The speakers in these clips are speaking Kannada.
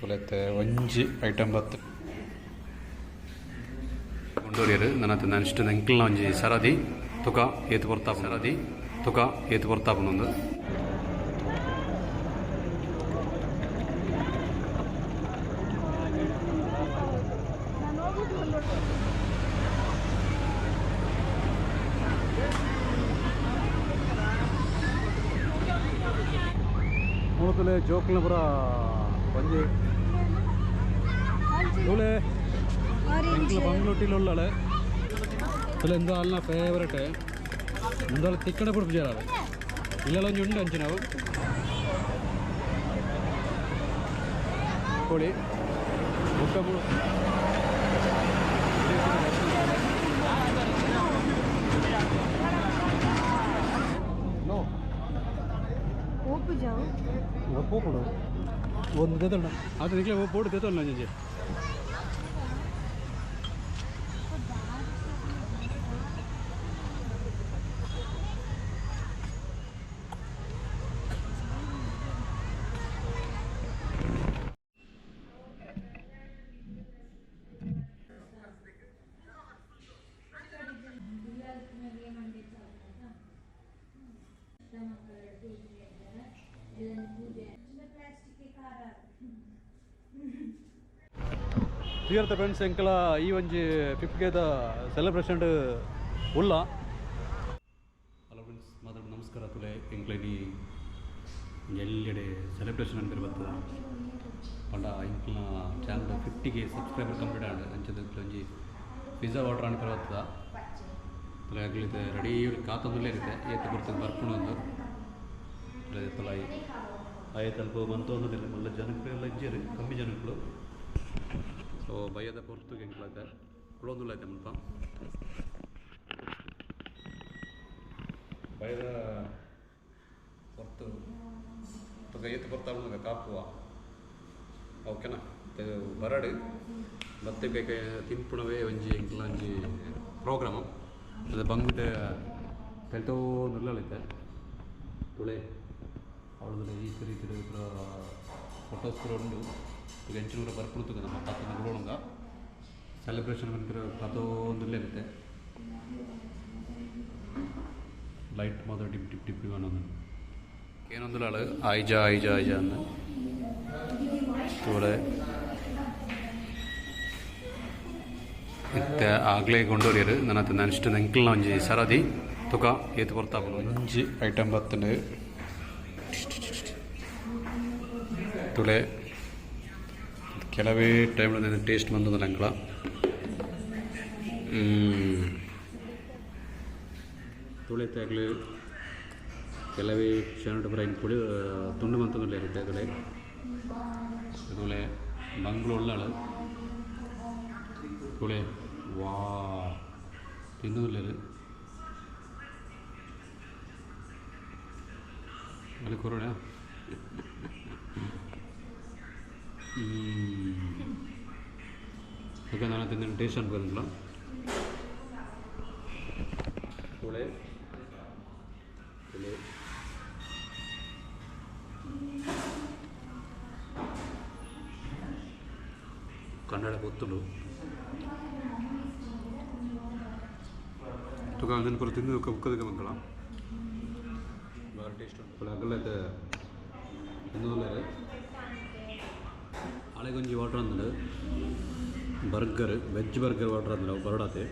ತುಲೆತ್ತೆ ಒಂಜಿ ಐಟಮ್ ಬತ್ತು ಕೊಂಡೋರಿಯರು ನನ್ನ ಇಷ್ಟ ಎಂಕ್ಲಿನ ಒಂಜಿ ಸರದಿ ತುಕ ಏತು ಬರ್ತಾಪನೊಂದು ಮೂಳತಲೆ ಜೋಕ್ಲ ಪುರ ಒಂಜಿ ತೂಲೆ ಎಂಕ್ಲ ಬಂಗ್ಲೂಟಿಲುಳ್ಳಳೆ ತುಲೆ ಎಂದ ಅಲ್ನ ಫೇವರೇಟ್ ಮುಂದಲ್ಲ ತಿಕ್ಕಡೆ ಪುಡುಪು ಜೇರಾಳೆ ಇಲ್ಲೆಲ್ಲ ಒಂಜಿ ಉಂಡು ಅಂಚಿ ನಾವು ಕೊಡಿ ಮುಟ್ಟ పోకూడదు ಒಂದು తెతండి ಅದು ನಿಕ್ಲೆ పోడు తెతండి ನಂಜಿ ಡಿಯರ್ ಫ್ರೆಂಡ್ಸ್ ಎಂಕಲ ಈ ಒಂಜಿ 50th ಸೆಲೆಬ್ರೇಷನ್ ಉಲ್ಲ ಹಲೋ ಫ್ರೆಂಡ್ಸ್ ಮಾತಾಡ ನಮಸ್ಕಾರ ತುಲೆ ಎಂಕ್ಲೈನಿ ಎಲ್ಲೆಡೆ ಸೆಲೆಬ್ರೇಷನ್ ಅಂತ ಬರ್ತದ ಪಂಡ ಇಂಕ್ಲ ಚಾನಲ್ 50ಗೆ ಸಬ್ಸ್ಕ್ರೈಬರ್ ಕಂಪ್ಲೀಟ್ ಆಡ ಅಂಚದ ಒಂಜಿ ಪಿಜ್ಜಾ ಆರ್ಡರ್ ಅನ್ಕರ ಬರ್ತದ ತುಲೆ ಆಗ್ಲಿದೆ ರೆಡಿ ಕಾತಂದಲ್ಲೇ ಇರುತ್ತೆ ಏತು ಬರ್ತದೆ ಬರ್ಕೊಂಡು ತುಲೆ ಆಯ್ತು ಅಲ್ಪ ಬಂತಂದಿಲ್ಲ ಒಳ್ಳೆ ಜನಗಳು ಎಲ್ಲ ಇಜ್ಜರು ಕಮ್ಮಿ ಜನಗಳು ಸೊ ಭಯದ ಹೊರತು ಎಂಕ್ಲೈತೆ ಕುಳೊಂದುಲ್ಲ ಐತೆ ಮುಲ್ಪ ಭಯದ ಹೊರತು ತುಗ ಏತು ಬರ್ತಾವ ಕಾಪುವ ಓಕೆನಾ ಬರಡು ಮತ್ತೆ ಕೈ ತಿನ್ಪುಣವೇ ಒಂಜಿ ಎಂಕ್ಲ ಒಂಜಿ ಪ್ರೋಗ್ರಾಮು ಅದು ಬಂಗ್ಬಿಟ್ಟು ತೆಲ್ತೋ ನಿಲ್ಲೈತೆ ತುಳೆ ಅವಳದಲ್ಲಿ ಈ ರೀತಿ ಫೋಟೋಸ್ ಕೂಡ ಉಂಡು ಈಗ ಹೆಂಚಿನೂರ ಬರ್ಕೊಳ್ತದೆ ನಮ್ಮ ತಾತನ ಗುರುಳಂಗ ಸೆಲೆಬ್ರೇಷನ್ ಬಂದಿರೋ ಪ್ರತಿಯೊಂದಲ್ಲೇ ಇರುತ್ತೆ ಲೈಟ್ ಮಾತ್ರ ಡಿಪ್ ಡಿಪ್ ಡಿಪ್ ಅನ್ನೋದು ಏನೊಂದಿಲ್ಲ ಆಳು ಆಯ್ಜ ಆಯ್ಜ ಆಯ್ಜ ಅಂದ ತೋಳೆ ಇತ್ತೆ ಆಗಲೇ ಕೊಂಡೋರಿಯರು ನನ್ನ ಇಷ್ಟ ಎಂಕ್ಲಿನ ಒಂಜಿ ಸರದಿ ತುಕ ಏತು ಬರ್ತಾಪನು ಒಂಜಿ ಐಟಮ್ ಬರ್ತಂಡು ತುಳೆ ಕೆಲವೇ ಟೈಮ್ನಲ್ಲಿ ಟೇಸ್ಟ್ ಬಂದದ ನಂಗಳ ತುಳಿತಾಗಲಿ ಕೆಲವೇ ಕ್ಷಣ ಬ್ರೈನ್ ಕುಡಿ ತುಂಡು ಬಂತದಲ್ಲೇ ಇರುತ್ತೆ ತುಳೆ ತುಳೆ ಮಂಗ್ಳು ಉಳ್ಳಾಳು ತುಳೆ ವಾ ತಿನ್ನೋದಿಲ್ಲ ಅಲ್ಲಿ ಕೊರೋಣ ಓಕೆ ನಾನು ತಿಂದು ಟೇಸ್ಟ್ ಅನ್ಬೋದಿಲ್ಲ ತುಳೆ ತುಳೆ ಕನ್ನಡ ಗೊತ್ತುಂಡು ತುಕ ನೆನಪು ತಿಂದು ಉಕ್ಕದಕ್ಕೆ ಮಂಗಳ ಭಾಳ ಟೇಸ್ಟ್ ಉಂಟು ಅಗಲೈತೆ ತಿನ್ನೋದಿಲ್ಲ ಹಳೆಗೊಂಜಿ ವಾಟರ್ ಅಂದ್ರೆ ಬರ್ಗರ್ ವೆಜ್ ಬರ್ಗರ್ ವಾಟರ್ ಅಂದ್ರೆ ಅವು ಬರಡಾತೆ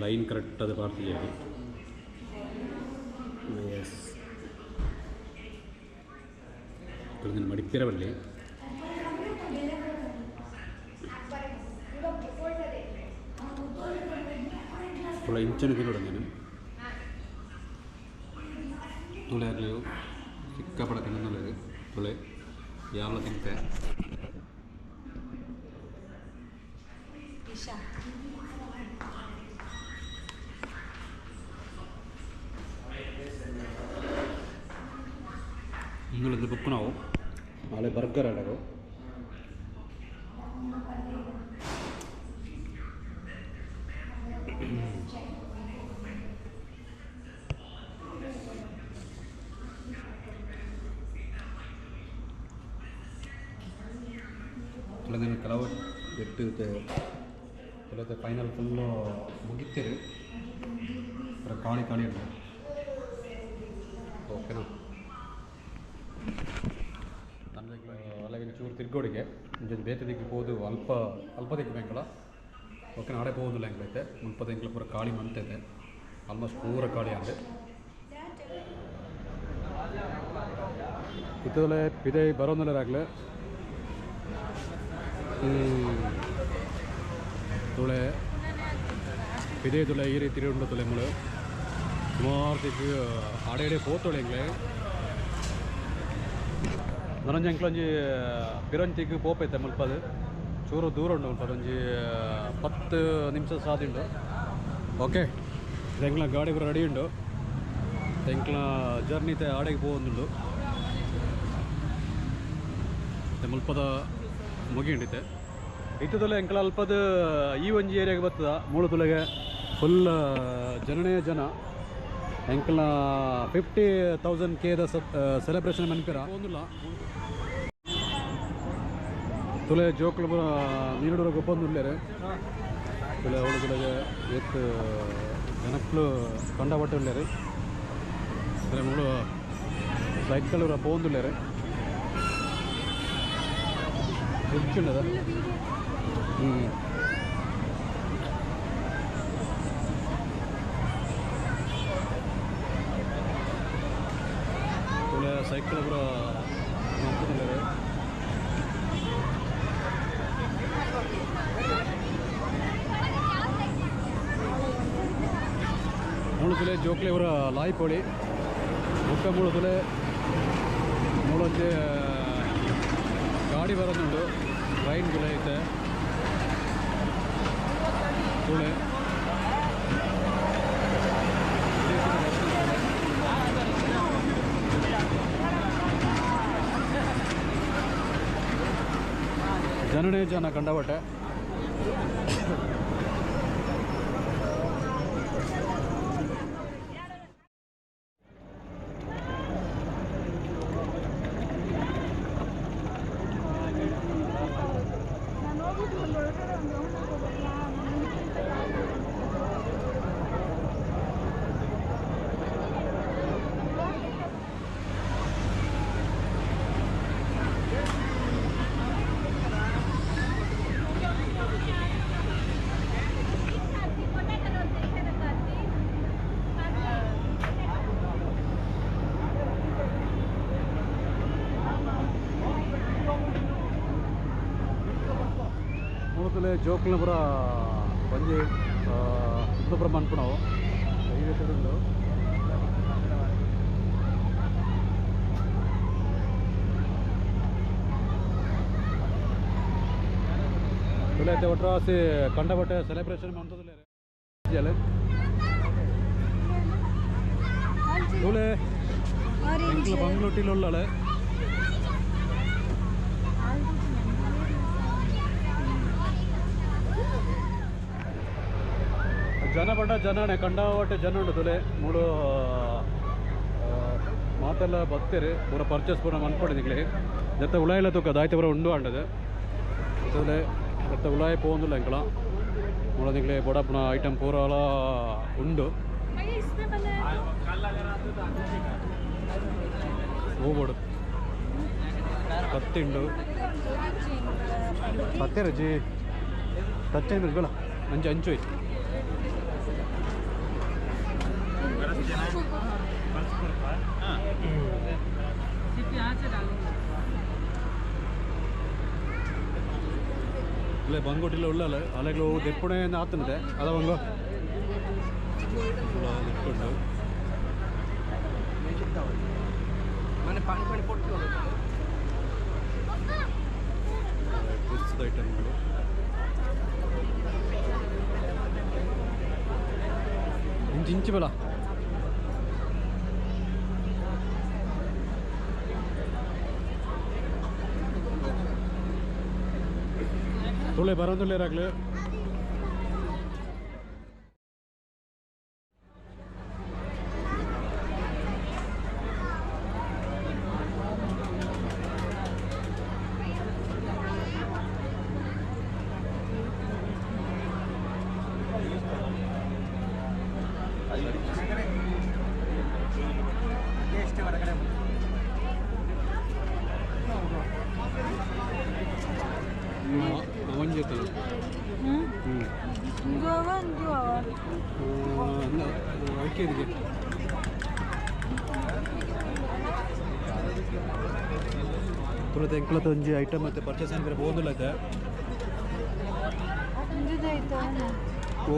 ಲೈನ್ ಕರೆಕ್ಟ್ ಅದು ಪಾರ್ತಿಗೆ ಎಸ್ ಮಡಿಪಿರಬಲ್ಲಿ ಇಂಚನ ತಿನ್ನೋಡ ನೀನು ತುಳೆ ಆಗಲಿ ಸಿಕ್ಕಾಪಡ ತಿನ್ನೋದು ತುಳೆ ಯಾವ ತಿಂತೆ ಇಂಗ್ಲೀಷ್ ಬುಕ್ ನಾವು ನಾಳೆ ಬರ್ಗರ್ ಆಡೋದು ನೀನು ಕೆಲವು ಎಟ್ಟಿರುತ್ತೆ ಕೆಲವತ್ತೆ ಫೈನಲ್ ಫುಲ್ಲು ಮುಗಿತೀರಿ ಕಾಣಿ ಕಾಣಿ ಉಂಟು ಓಕೆನಾ. అలాగే ಚೂರು ತಿರ್ಗೋಡಿಗೆ ಇಂಜೊಂದು ಬೇತೆ ದಿಕ್ಕಿಗೆ ಹೋದು ಅಲ್ಪ ದಿಕ್ಕು ಬೇಕಲ್ಲ ಓಕೆ ನಾಳೆ ಹೋಗೋದಿಲ್ಲ ಹೆಂಗೈತೆ ಮುನ್ಪದ ಹೆಂಗ್ಲ ಪೂರ ಕಾಳಿ ಮಂತೈತೆ ಆಲ್ಮೋಸ್ಟ್ ಪೂರ ಕಾಳಿ ಅಂದೆ ಇತ್ತದಲ್ಲೇ ಪಿದೆ ಬರೋದಿಲ್ಲರಾಗಲೇ ತುಳೆ ಪಿದೆ ತುಳೆ ಈ ರೀತಿ ಉಂಟು ತುಳೆ ಮುಳು ಸುಮಾರು ದಿಕ್ಕು ಆಡೆ ಹೋತೋಳೆ ಹೆಂಗ್ಲೆ ನನಂಜಿ ಅಂಕ್ಲೊಂಜಿ ಪಿರಂಚಿಗೆ ಪೋಪೈತೆ ಮುಲ್ಪದು ಚೂರು ದೂರ ಉಂಟು ಮುಲ್ಪದು ಒಂಜಿ 10 ನಿಮಿಷ ಸಾದಿಂಡು ಓಕೆ ಎಂಕ್ಲ ಗಾಡಿ ಪೂರ ರೆಡಿ ಉಂಡು ಎಂಕ್ಲ ಜರ್ನಿ ಆಡೆಗೆ ಪೋವೊಂದುಂಡು ಮುಲ್ಪದ ಮುಗಿ ಉಂಡಿತೆ ಇತ್ತದಲ್ಲ ಎಂಕ್ಲ ಅಲ್ಪದ ಈ ಒಂಜಿ ಏರಿಯಾಗೆ ಬರ್ತದ ಮೂಳು ತುಲೆಗೆ ಫುಲ್ ಜನನೇ ಜನ ಎಂಕ್ಲ 50,000 ಕೇದ ಸೆಲೆಬ್ರೇಷನ್ ಮನ್ಪಿರ ಒಂದಿಲ್ಲ ತುಲೆ ಜೋಕ್ಲು ನೀರುಡೂರ ಗೊಬ್ಬೊಂದುಲ್ಲೇರೆ ತುಲೆ ಅವಳು ತುಲೆಗೆ ಎತ್ತು ಜನಕ್ಕಳು ಕಂಡಪಟ್ಟು ಉಳ್ಳೇರಿ ಅಂದರೆ ಮೂಳು ಸೈಕಲ್ ಪೋಂದುಲ್ಲೇರೆ ಹುಚ್ಚುಂಡದ ತುಲೆ ಸೈಕಲ್ ಪೂರ ನಂಬುದಿಲ್ಲೇರೆ ಮೂಳು ತುಲೆ ಜೋಕ್ಲೆ ಅವರ ಲಾಯಿ ಪೋಳಿ ಮುಕ್ಕ ಮೂಳು ತುಲೆ ಮೂಳೊಂಜಿ ಗಾಡಿ ಬರೋದುಂಡು ಟ್ರೈನ್ ತುಲೆ ಐತೆ ತುಳೆ ಜನನೇ ಜನ ಕಂಡಬಟ್ಟೆ ಜೋಕ್ಲ ಪೂರ ಒಂಜಿ ಸುತ್ತಪುರ ಮನ್ಪುಣವು ಈ ರೀತಿ ಉಂಡು ತುಲೈತೆ ಒಟ್ರಾಸಿ ಕಂಡಬಟ್ಟೆ ಸೆಲೆಬ್ರೇಷನ್ ಮಂತದಲ್ಲೇ ತುಳೆ ಬಂಗ್ಲೂಟಿಲುಳ್ಳಳೆ ಜನ ಪಂಡ ಜನನೇ ಕಂಡಾವಟ್ಟೆ ಜನ ಉಂಟು ತುಲೆ ಮೂಳು ಮಾತೆಲ್ಲ ಬತ್ತೇರಿ ಪೂರ ಪರ್ಚೇಸ್ ಪೂರ ಮನ್ಪಡಿದ್ಲಿ ಜೊತೆ ಉಲಾಯಿಲ್ಲ ತೂಕ ದಾಯ್ತೆ ಪೂರ ಉಂಡು ಅಂಡದು ತುಲೆ ಜೊತೆ ಉಲಾಯಿ ಪೋಂದಿಲ್ಲ ಎಂಕಲ ಮೂಳದಿಗ್ಲೆ ಬೊಡಪುನ ಐಟಮ್ ಪೂರ ಉಂಡು ಹೂಬೋಡು ಕತ್ತಿ ಉಂಡು ಕತ್ತೆ ರಜಿ ಕತ್ತೆ ಮಿರ್ಗಳ ಅಂಚು ಅಂಚು ಐತಿ ಇಲ್ಲ ಬಂಗೋಟಿಲ್ಲ ಉಳ್ಳಲ್ಲ ಅಲೆಗಳು ದೆಪ್ಪುಣೆ ಆತನದೆ ಅದ ಬಂಗೋ ಇಟ್ಕೊಂಡು ಐಟಮ್ಗಳು ಇಂಚು ಬಲ ತುಳೆ ಬರೋದಿಲ್ಲೇರಾಗಲಿ ಇತ್ತು ಅದಕ್ಕೆ ಇದಕ್ಕೆ ತುಳತೆ ಎಂಕ್ಲತ್ತ ಒಂಜಿ ಐಟಮ್ ಮತ್ತೆ ಪರ್ಚೇಸ್ ಅಂದರೆ ಬೋದಿಲ್ಲ ಐತೆ ಓ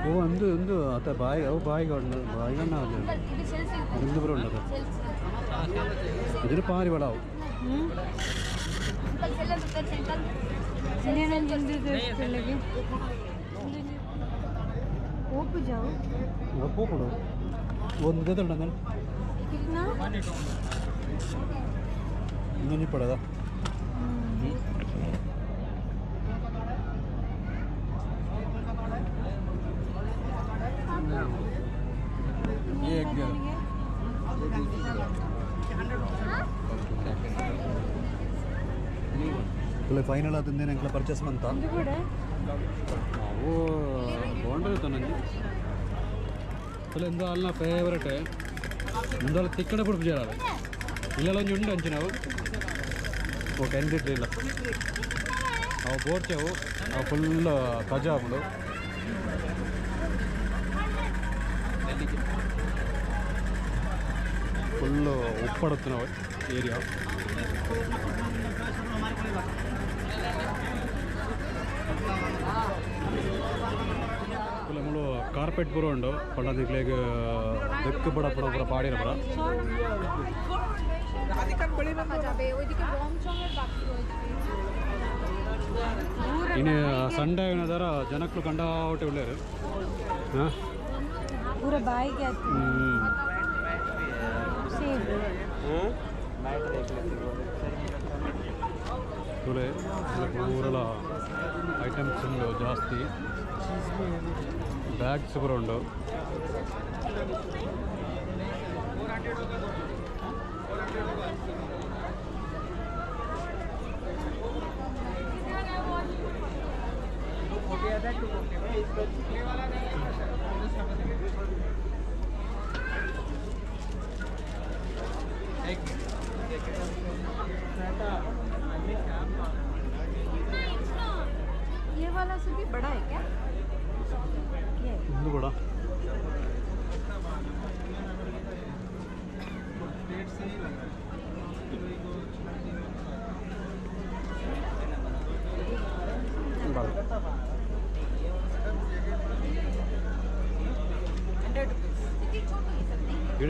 ಓ ಅಂದು ಒಂದು ಆತ ಬಾಯಿ ಅವು ಬಾಯಿಗಣ್ಣ ಒಂದು ಬರೋ ಉಂಟು ഇതിന് പാരി വടാവും ಒಂದು ಗಂಟೆ ಇನ್ನೊಂದು ಪಡದ ಫೈನಲ್ ಅದನ್ನೇ ನಂಗೆ ಪರ್ಚೇಸ್ ಬಂತ ನಾವು ಬಾగుంటుంది ನನಗೆ అసలు ఎంతో వాళ్ళ ఫేవరెట్ ఇందులో తిక్కడ పొడుపు చేయాలి ఇళ్ళలో ఉండి అంచు ನಾವು ఒక ఎండిట్ ಇಲ್ಲ ಅವು ಬೋರ್ಚೆವು ಅವು ಫುಲ್ ಕಜಾಬುలు ಫುಲ್ಲು ಉಪ್ಪಡುತ್ತುನವು ಏರಿಯಾ നമ്മൾ ಕಾರ್ಪೆಟ್ ಪೂರ ಉಂಡು ಪಂಡದಿಕ್ಲೆಗ್ ಬೆಕ್ಕು ಬಡ ಪುಡ ಪೂರ ಪಾಡಿರ ಪುರ ಇನ್ನು ಸಂಡೇ ಏನದಾರ ಜನಕ್ಕಳು ಕಂಡಾವಟ್ಟೆ ಉಳ್ಳೇರು ಪೂರ ಬಾಯಿಗೆ ಪೂರಲ ಐಟಮ್ಸ್ ಉಂಡು ಜಾಸ್ತಿ ಬ್ಯಾಗ್ಸ್ ಪೂರ ಉಂಡು ये वाला से भी बड़ा है क्या? इतना बड़ा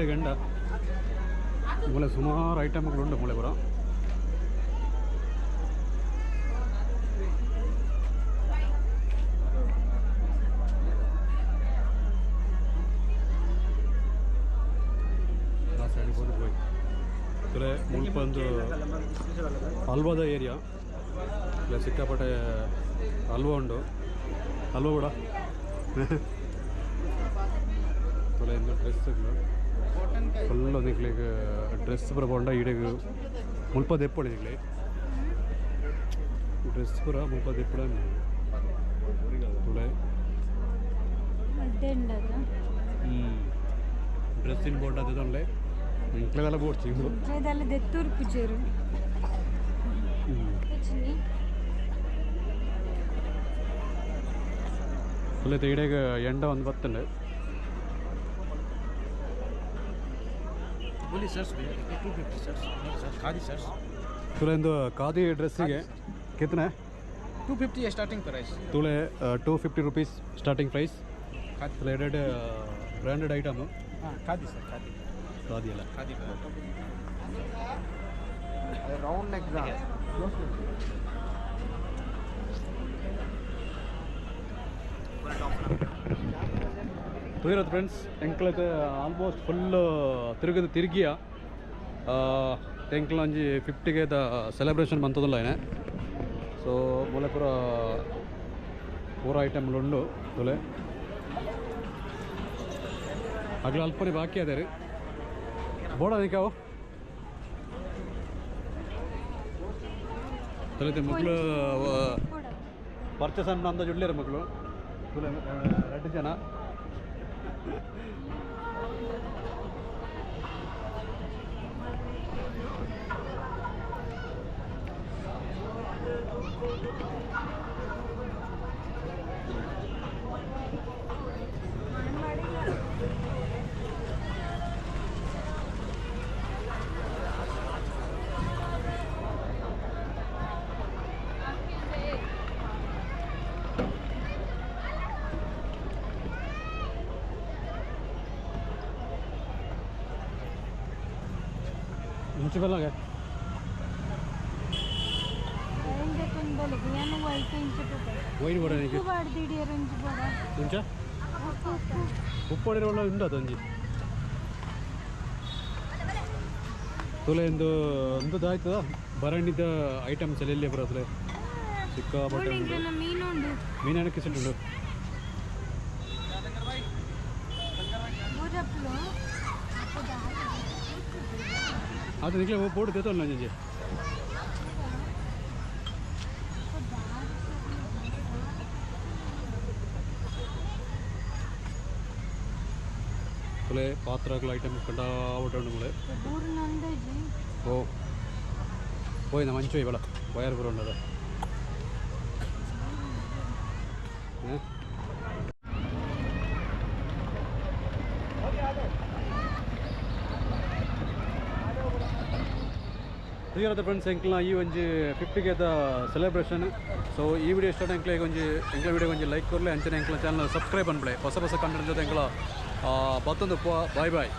ಗಂಡ ಮೂಲೆ ಸುಮಾರು ಐಟಮ್ಗಳುಂಟು ಮೂಲೆ ಬರೋ ಆ ಸೈಡಿಗೆ ಹೋಗಿ ಹೋಗಿ ಇಲ್ಲೇ ಮುಲ್ಪಂದು ಹಲ್ವಾದ ಏರಿಯಾ ಇಲ್ಲ ಸಿಕ್ಕಾಪಟ್ಟೆ ಹಲ್ವಾ ಉಂಟು ಹಲ್ವಾ ಕೂಡ ತೊಲೆಯಿಂದ ಡ್ರೆಸ್ಗಳು ಫುಲ್ಲು ನಿಕ್ಲಿಗೆ ಡ್ರೆಸ್ ಪೂರ ಬೋಂಡ ಈಡೆಗೆ ಮುಲ್ಪ ದೆಪ್ಪಳು ನಿಕ್ಲಿ ಡ್ರೆಸ್ ಪೂರ ಮುಲ್ಪ ದೆಪ್ಪಳ ತುಳೆ ಡ್ರೆಸ್ಸಿನ ಬೋಂಡ ಅದೇ ఇంట్లోగల పోవచ్చు ఇదల్ల దెత్తూర్పు చేరు ಫುಲ್ ತೇಡೆಗೆ ಎಂಡ ಒಂದು ಬತ್ತಂಡೆ ತುಳೆಂದು ಖಾದಿ ಡ್ರೆಸ್ಸಿಗೆ ಕಿತ್ತನೆ 250 स्टार्टिंग प्राइस ತುಳೆ 250 rupees starting price rated branded item khadi sir khadi khadi ಅಲ್ಲ खादी राउंड नेक ब्रा ತುಯಿರದು ಫ್ರೆಂಡ್ಸ್ ಎಂಕ್ಲಕ್ಕೆ ಆಲ್ಮೋಸ್ಟ್ ಫುಲ್ಲು ತಿರುಗಿಯ ಎಂಕ್ಲ ಒಂಜಿ 50ಗೆ ಸೆಲೆಬ್ರೇಷನ್ ಬಂತದಲ್ಲ ಏನೇ ಸೊ ಮೂಲೆ ಪೂರ ಐಟಮ್ಲು ಉಂಡು ತುಲೆ ಆಗ್ಲೂ ಅಲ್ಪನೇ ಬಾಕಿ ಅದೇ ರೀ ಬೋಡ ನಿಕ್ಕಾವು ತೊಲೆತೆ ಮಕ್ಕಳು ಪರ್ಚೇಸ್ ಅನ್ನ ಅಂದ ಜುಡ್ಲೇರು ಮಕ್ಕಳು ತುಲೆ 2 ಜನ तुमचे पहिला काय ವೈನ್ ಬೋಡ ನನಗೆ ಮುಂಚೆ ಉಪ್ಪು ಹೊಡೆಯುವ ಉಂಟು ತಂಜಿ ತುಲೆ ಒಂದು ಆಯ್ತದ ಬರಣಿದ್ದ ಐಟಮ್ಸ್ ಎಲ್ಲ ಎಲ್ಲಿ ಬರೋದ್ರೆ ಸಿಕ್ಕಾಪಟ್ಟೆ ಮೀನು ಕಿಸಿಟ್ಟು ಅದು ನಿಖಿಲ ಬೋರ್ಡ್ ದೇತಲ್ಲ ನಂಜೆ ತುಲೆ ಪಾತ್ರಗಳ ಐಟಮ್ ಕಂಡಾಬಿಟ್ಟು നമ്മള് ഓ പോയി നമ്മ മഞ്ചു ഇവിടെ വയർ പുറണ്ടത് ಹೀಗಿರುತ್ತೆ ಫ್ರೆಂಡ್ಸ್ ಎಂಕ್ಲ ಈ ಒಂಜಿ 50th ಸೆಲೆಬ್ರೇಷನ್ ಸೊ ಈ ವಿಡಿಯೋ ಇಷ್ಟ ಎಂಕ್ಲ ಎಂಕ್ಲ ವಿಡಿಯೋ ಒಂಜಿ ಲೈಕ್ ಕೊರಲೆ ಅಂಚನೆ ಎಂಕ್ಲ ಚಾನಲ್ ಸಬ್ಸ್ಕ್ರೈಬ್ ಅನ್ಬಿಡೆ ಹೊಸ ಕಂಟೆಂಟ್ ಜೊತೆ ಎಂಕ್ಲ ಮತ್ತೊಂದು ಬಾಯ್ ಬಾಯ್